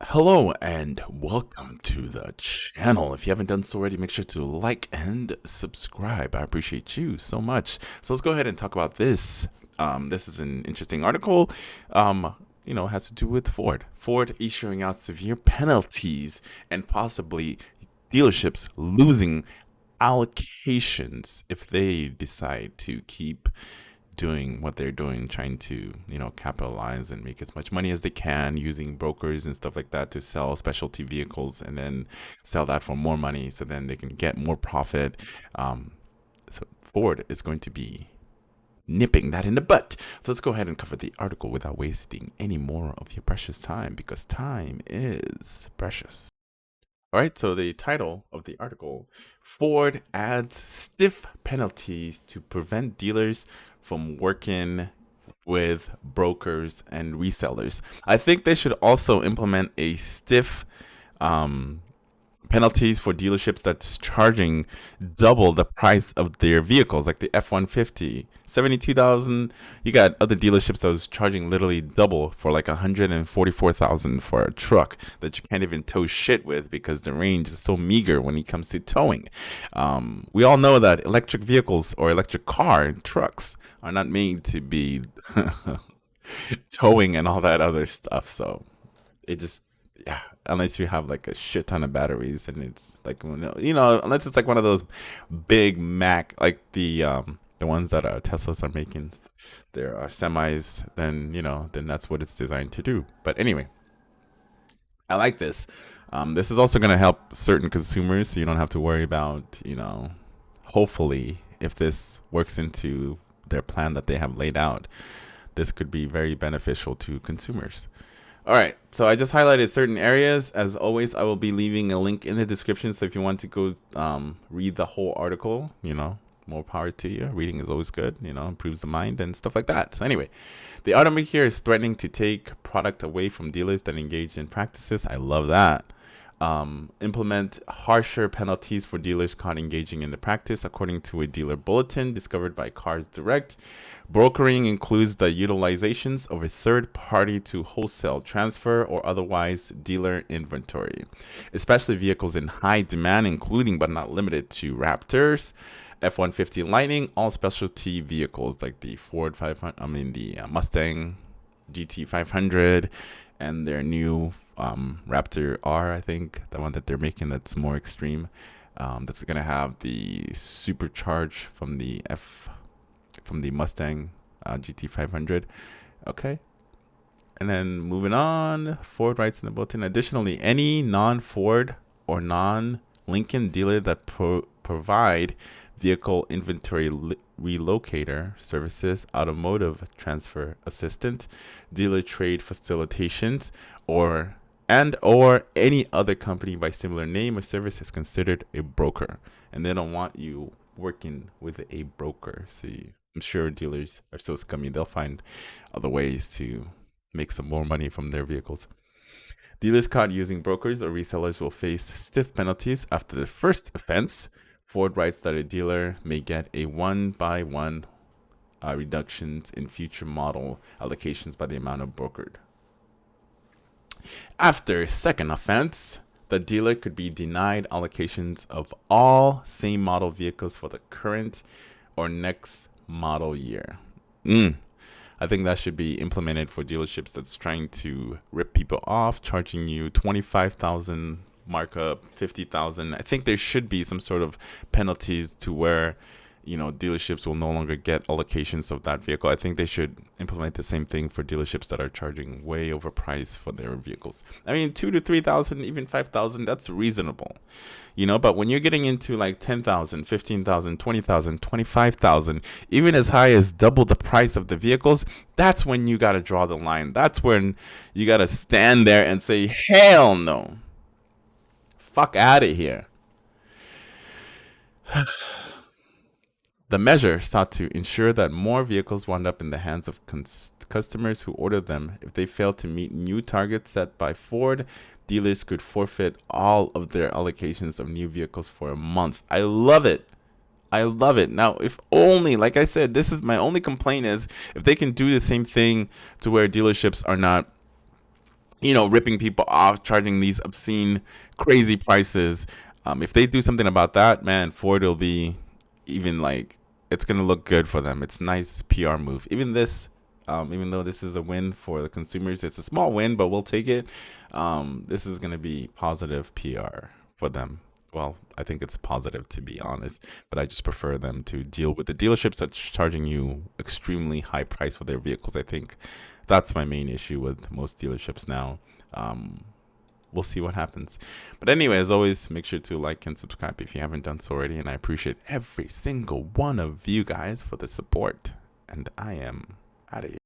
Hello and welcome to the channel. If you haven't done so already, make sure to like and subscribe. I appreciate you so much. So let's go ahead and talk about this. This is an interesting article. Has to do with Ford. Ford issuing out severe penalties and possibly dealerships losing allocations if they decide to keep doing what they're doing, trying to, capitalize and make as much money as they can using brokers and stuff like that to sell specialty vehicles and then sell that for more money so then they can get more profit. So Ford is going to be nipping that in the butt. So let's go ahead and cover the article without wasting any more of your precious time because time is precious. All right, so the title of the article: Ford adds stiff penalties to prevent dealers from working with brokers and resellers. I think they should also implement a stiff um, penalties for dealerships that's charging double the price of their vehicles, like the F-150, 72,000. You got other dealerships that was charging literally double for like 144,000 for a truck that you can't even tow shit with because the range is so meager when it comes to towing. We all know that electric vehicles or electric car trucks are not made to be towing and all that other stuff. So it just, yeah, unless you have like a shit ton of batteries and it's like, unless it's like one of those big Mac, like the ones that Teslas are making, there are semis, then that's what it's designed to do. But anyway, I like this. This is also going to help certain consumers, so you don't have to worry about, hopefully, if this works into their plan that they have laid out, this could be very beneficial to consumers. All right, so I just highlighted certain areas. As always, I will be leaving a link in the description. So if you want to go read the whole article, more power to you. Reading is always good, improves the mind and stuff like that. So anyway, the automaker is threatening to take product away from dealers that engage in practices. I love that. Implement harsher penalties for dealers caught engaging in the practice, according to a dealer bulletin discovered by Cars Direct. Brokering includes the utilizations of a third party to wholesale, transfer, or otherwise dealer inventory, especially vehicles in high demand, including but not limited to Raptors, F-150 Lightning, all specialty vehicles like the Ford 500, the Mustang GT 500, and their new Raptor R, I think, the one that they're making that's more extreme. That's gonna have the supercharge from the Mustang GT 500. Okay. And then moving on, Ford writes in the bulletin. Additionally, any non-Ford or non-Lincoln dealer that provide vehicle inventory relocator services, automotive transfer assistance, dealer trade facilitations, or any other company by similar name or service is considered a broker, and they don't want you working with a broker. See, I'm sure dealers are so scummy they'll find other ways to make some more money from their vehicles. Dealers caught using brokers or resellers will face stiff penalties after the first offense. Ford writes that a dealer may get a one-by-one reductions in future model allocations by the amount of brokered. After second offense, the dealer could be denied allocations of all same model vehicles for the current or next model year. I think that should be implemented for dealerships that's trying to rip people off, charging you 25,000 markup, 50,000. I think there should be some sort of penalties to where dealerships will no longer get allocations of that vehicle. I think they should implement the same thing for dealerships that are charging way overpriced for their vehicles. I mean, 2 to 3,000, even 5,000, that's reasonable, but when you're getting into like 10,000, 15,000, 20,000, 25,000, even as high as double the price of the vehicles, that's when you got to draw the line. That's when you got to stand there and say, hell no, fuck out of here. The measure sought to ensure that more vehicles wound up in the hands of customers who ordered them. If they failed to meet new targets set by Ford, dealers could forfeit all of their allocations of new vehicles for a month. I love it. I love it. Now, if only, like I said, this is my only complaint is if they can do the same thing to where dealerships are not ripping people off, charging these obscene, crazy prices. If they do something about that, man, Ford will be even like it's gonna look good for them. It's a nice PR move. Even though this is a win for the consumers, it's a small win, but we'll take it. This is gonna be positive PR for them. Well, I think it's positive to be honest, but I just prefer them to deal with the dealerships that's charging you extremely high price for their vehicles. I think that's my main issue with most dealerships now. Um, we'll see what happens. But anyway, as always, make sure to like and subscribe if you haven't done so already. And I appreciate every single one of you guys for the support. And I am out of here.